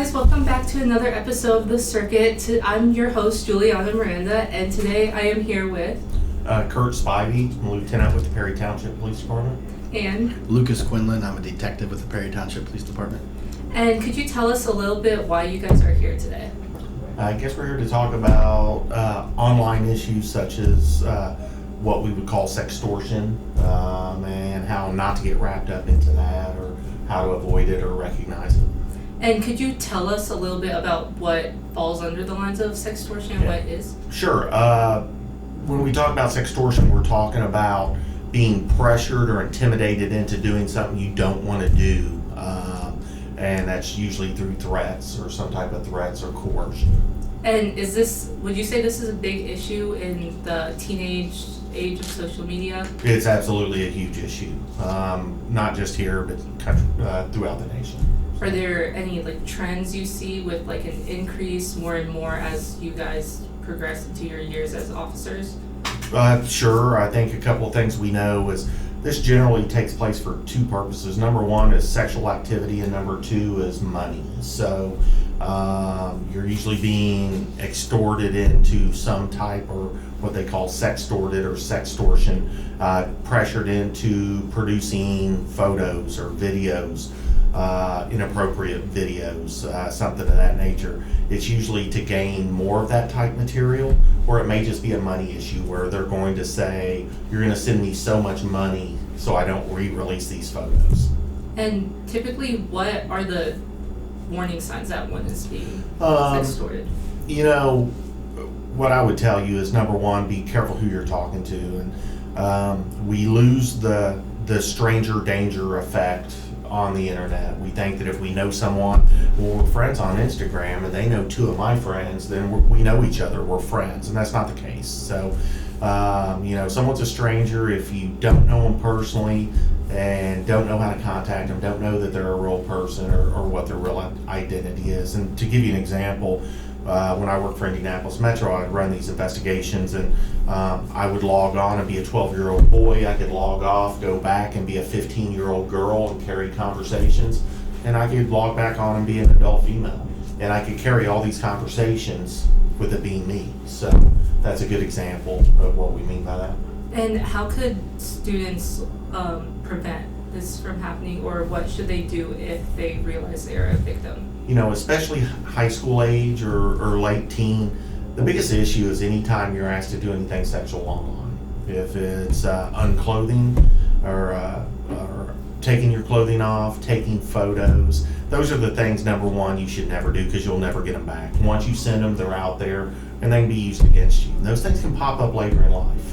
guys, welcome back to another episode of The Circuit. I'm your host, Juliana Miranda, and today I am here with... Kurt Spivey, I'm a lieutenant with the Perry Township Police Department. And... Lucas Quinlan, I'm a detective with the Perry Township Police Department. And could you tell us a little bit why you guys are here today? I guess we're here to talk about online issues such as what we would call sextortion and how not to get wrapped up into that or how to avoid it or recognize it. And could you tell us a little bit about what falls under the lines of sextortion and what it is? Sure. When we talk about sextortion, we're talking about being pressured or intimidated into doing something you don't want to do. And that's usually through threats or some type of threats or coercion. And would you say this is a big issue in the teenage age of social media? It's absolutely a huge issue. Not just here, but throughout the nation. Are there any trends you see with an increase more and more as you guys progress into your years as officers? Sure. I think a couple of things we know is this generally takes place for two purposes. Number one is sexual activity, and number two is money. So you're usually being extorted into some type or what they call sextorted or sextortion, pressured into producing photos or videos. Inappropriate videos, something of that nature. It's usually to gain more of that type material, or it may just be a money issue where they're going to say, you're going to send me so much money so I don't re-release these photos. And typically, what are the warning signs that one is being sextorted? What I would tell you is, number one, be careful who you're talking to. And we lose the stranger danger effect on the internet. We think that if we know someone, we're friends on Instagram and they know two of my friends, then we know each other, we're friends, and that's not the case. So, someone's a stranger if you don't know them personally and don't know how to contact them, don't know that they're a real person or what their real identity is. And to give you an example, when I worked for Indianapolis Metro, I'd run these investigations, and I would log on and be a 12-year-old boy. I could log off, go back and be a 15-year-old girl and carry conversations, and I could log back on and be an adult female, and I could carry all these conversations with it being me. So that's a good example of what we mean by that. And how could students prevent this from happening, or what should they do if they realize they're a victim? Especially high school age or late teen, the biggest issue is anytime you're asked to do anything sexual online. If it's unclothing or taking your clothing off, taking photos, those are the things, number one, you should never do because you'll never get them back. Once you send them, they're out there and they can be used against you. And those things can pop up later in life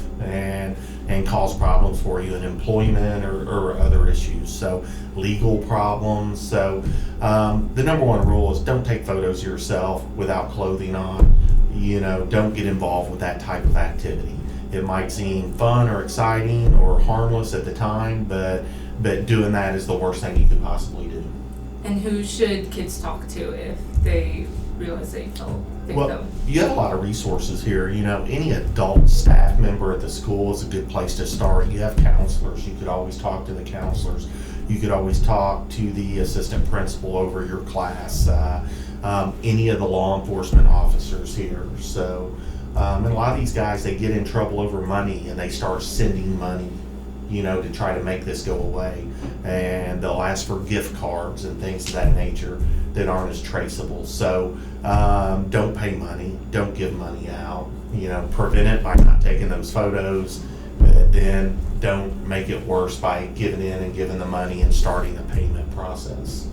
and cause problems for you in employment or other issues. So legal problems. So the number one rule is don't take photos of yourself without clothing on. Don't get involved with that type of activity. It might seem fun or exciting or harmless at the time, but doing that is the worst thing you could possibly do. And who should kids talk to if they realize they fell victim? Well, you have a lot of resources here. Any adult staff member at the school is a good place to start. You have counselors. You could always talk to the counselors. You could always talk to the assistant principal over your class. Any of the law enforcement officers here. So, and a lot of these guys, they get in trouble over money and they start sending money, to try to make this go away. And they'll ask for gift cards and things of that nature that aren't as traceable. So don't pay money, don't give money out, prevent it by not taking those photos, but then don't make it worse by giving in and giving the money and starting the payment process.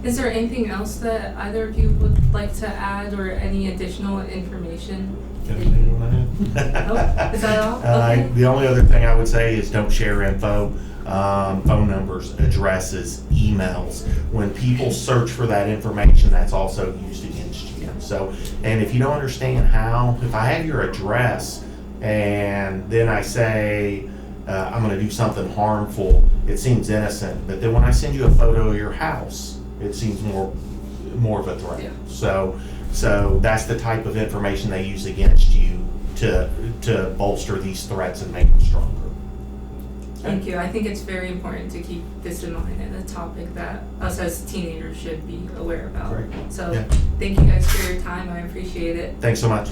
Is there anything else that either of you would like to add or any additional information? Anything you want to add? Is that all? Okay. The only other thing I would say is don't share info, phone numbers, addresses, emails. When people search for that information, that's also used against you. So, and if you don't understand how, if I have your address and then I say I'm going to do something harmful, it seems innocent. But then when I send you a photo of your house, it seems more of a threat. Yeah. So that's the type of information they use against you to bolster these threats and make them stronger. Thank you. I think it's very important to keep this in mind and a topic that us as teenagers should be aware about. Great. So Yeah. thank you guys for your time. I appreciate it. Thanks so much.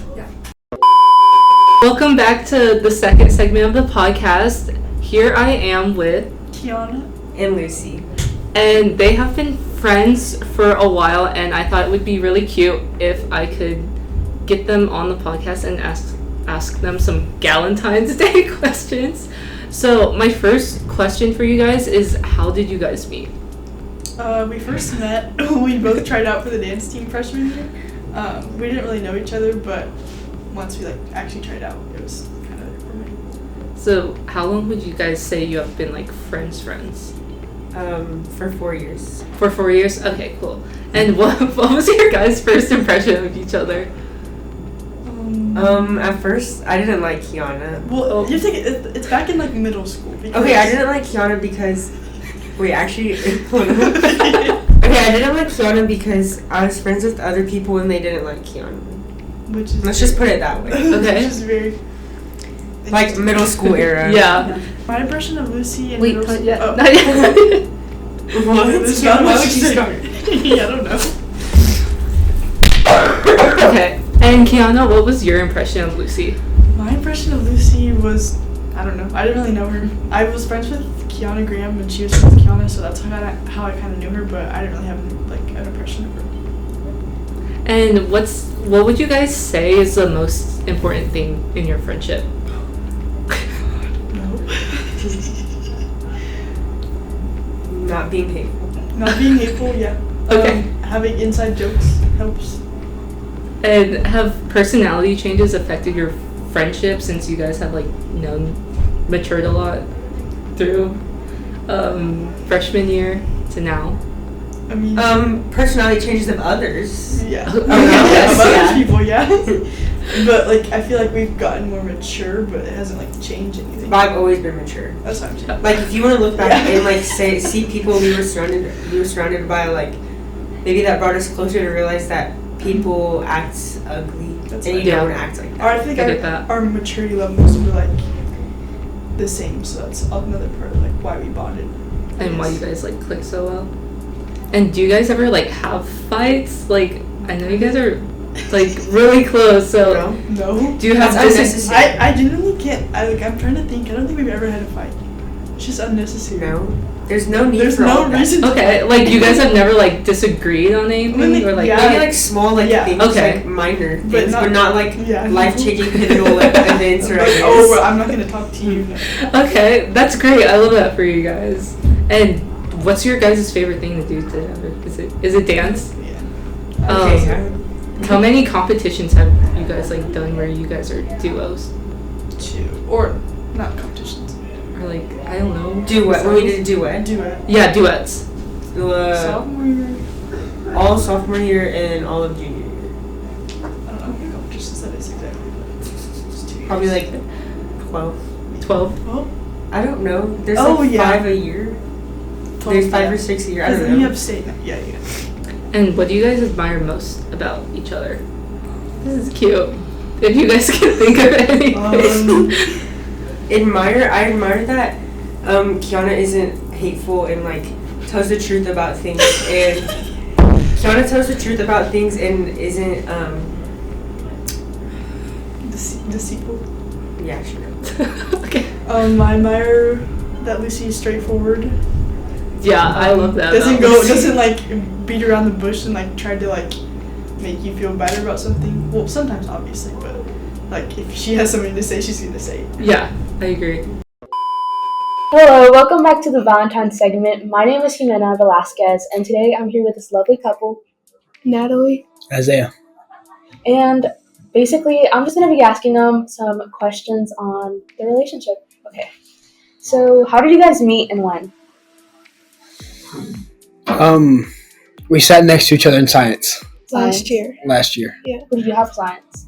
Welcome back to the second segment of the podcast. Here I am with, Kiana. And Lucy. and they have been friends for a while, and I thought it would be really cute if I could get them on the podcast and ask them some Galentine's Day questions. So my first question for you guys is, how did you guys meet? We first met when we both tried out for the dance team freshman year. We didn't really know each other, but once we actually tried out, it was kind of romantic. So how long would you guys say you have been friends? For 4 years. For 4 years? Okay, cool. And what was your guys' first impression of each other? At first, I didn't like Kiana. Well, you think it's back in middle school. Because Okay, I didn't like Kiana because... Wait, actually... Okay, I didn't like Kiana because I was friends with other people and they didn't like Kiana. Which is Let's just put it that way. Okay. Which is very Like middle school era. Yeah. My impression of Lucy in Wait, middle not school. yet. Oh. Not yet. What? There's Kiana, not why much would to you say. start? Yeah, I don't know. Okay. And Kiana, what was your impression of Lucy? My impression of Lucy was, I don't know. I didn't really know her. I was friends with Kiana Graham and she was friends with Kiana, so that's how I kind of knew her. But I didn't really have an impression of her. And what would you guys say is the most important thing in your friendship? No. Not being hateful. Not being hateful, yeah. Okay. Having inside jokes helps. And have personality changes affected your friendship since you guys have matured a lot through freshman year to now? I mean, Personality changes of others. yeah. Oh, Yeah, yes, of other yeah. people, yeah. But I feel like we've gotten more mature, but it hasn't changed anything. But I've always been mature. That's what I'm saying. Like if you want to look back Yeah. and see people we were surrounded by, maybe that brought us closer to realize that people act ugly That's and right. you Yeah. don't act like that. Or I think I get that. our maturity levels were the same, so that's another part of why we bonded. And why you guys click so well? And do you guys ever have fights? I know you guys are really close, so No? No. do you have That's this? unnecessary. I genuinely can't. I'm trying to think. I don't think we've ever had a fight. It's just unnecessary. No. There's no need There's for all no of that. reason. Okay, you guys have never disagreed on anything or Yeah. Maybe small Yeah. things, Okay. minor But things, but not yeah. life-changing pivotal events or ideas. Oh, well, I'm not gonna talk to you. No. Okay, that's great. I love that for you guys. And what's your guys' favorite thing to do together? Is it dance? Yeah. Okay, How many competitions have you guys done where you guys are duos? Two or not competitions. Or I don't know. Duet. When we did a duet. Duet. Yeah, duets. Sophomore year. All sophomore year and all of junior year. I don't know how many competitions that is exactly. But it's 2 years. Probably 12. 12. Oh, I don't know. There's Oh, yeah. 5 a year. 12, There's 5 yeah. or 6 a year. I Because don't then you know. have state. Yeah. And what do you guys admire most about each other? This is cute. If you guys can think of anything. Um, I admire that Kiana isn't hateful and tells the truth about things and Kiana tells the truth about things and isn't the sequel. yeah, sure. Okay. I admire that Lucy is straightforward. Yeah, I love that. Doesn't about Lucy. doesn't beat around the bush and try to make you feel better about something. Well, sometimes obviously, but if she has something to say, she's gonna say it. Yeah, I agree. Hello, welcome back to the Valentine's segment. My name is Jimena Velasquez, and today I'm here with this lovely couple, Natalie. Isaiah. And basically, I'm just going to be asking them some questions on their relationship. Okay. So, how did you guys meet and when? We sat next to each other in science Science. last year. Who did you have for science?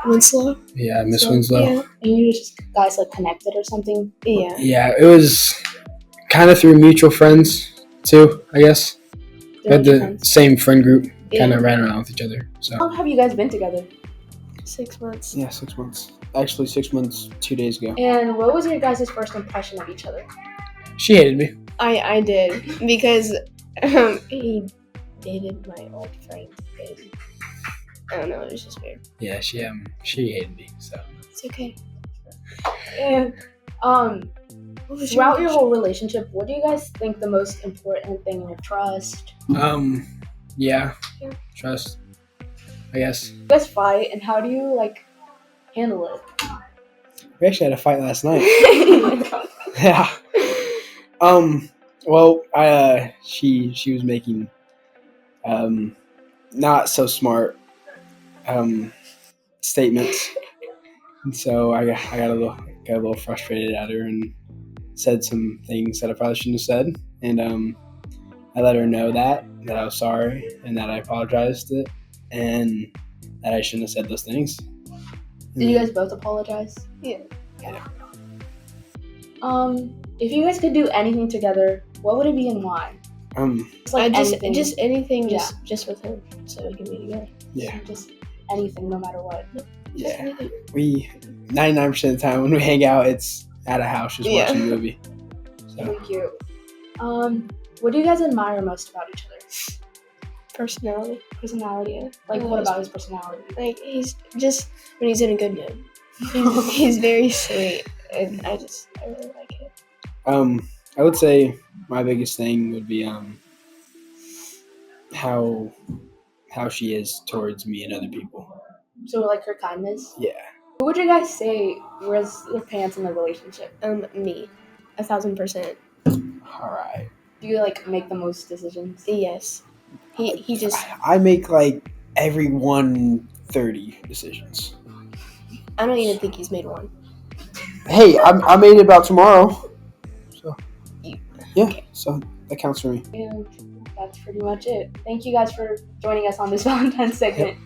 Winslow. Yeah, Miss So, Winslow. yeah. And you just guys connected or something? Yeah. Yeah, it was kind of through mutual friends too, I guess. We had the same friend group, kind of ran around with each other. So How long have you guys been together? 6 months. Yeah, 6 months. Actually, 6 months, 2 days ago. And what was your guys' first impression of each other? She hated me. I did because he dated my old friend. And I don't know. It was just weird. Yeah, she hated me. So It's okay. And What was throughout your question? whole relationship, what do you guys think the most important thing is? Trust. yeah, trust. I guess You guys fight, and how do you like handle it? we actually had a fight last night. Yeah. Well, she was making not so smart statements, and so I got a little frustrated at her and said some things that I probably shouldn't have said, and I let her know that I was sorry and that I apologized and that I shouldn't have said those things. Did you guys both apologize? Yeah. If you guys could do anything together, what would it be and why? It's like anything. just anything, Yeah. just with him, so we can be together. Yeah. Just anything, no matter what. Just Yeah. anything. We 99% of the time when we hang out, it's at a house just Yeah. watching a movie. So Really cute. What do you guys admire most about each other? Personality. Personality. Like, Yeah, what his about his personality? Like he's just when he's in a good mood. He's very sweet, and I really like it. I would say my biggest thing would be how she is towards me and other people. So, like, her kindness. Yeah. Who would you guys say was the pants in the relationship? Me, 1,000%. All right. Do you like make the most decisions? Yes. He just I make like every 1:30 decisions. I don't even think he's made one. Hey, I made it about tomorrow. So yeah, Okay. so that counts for me. And that's pretty much it. Thank you guys for joining us on this Valentine's segment.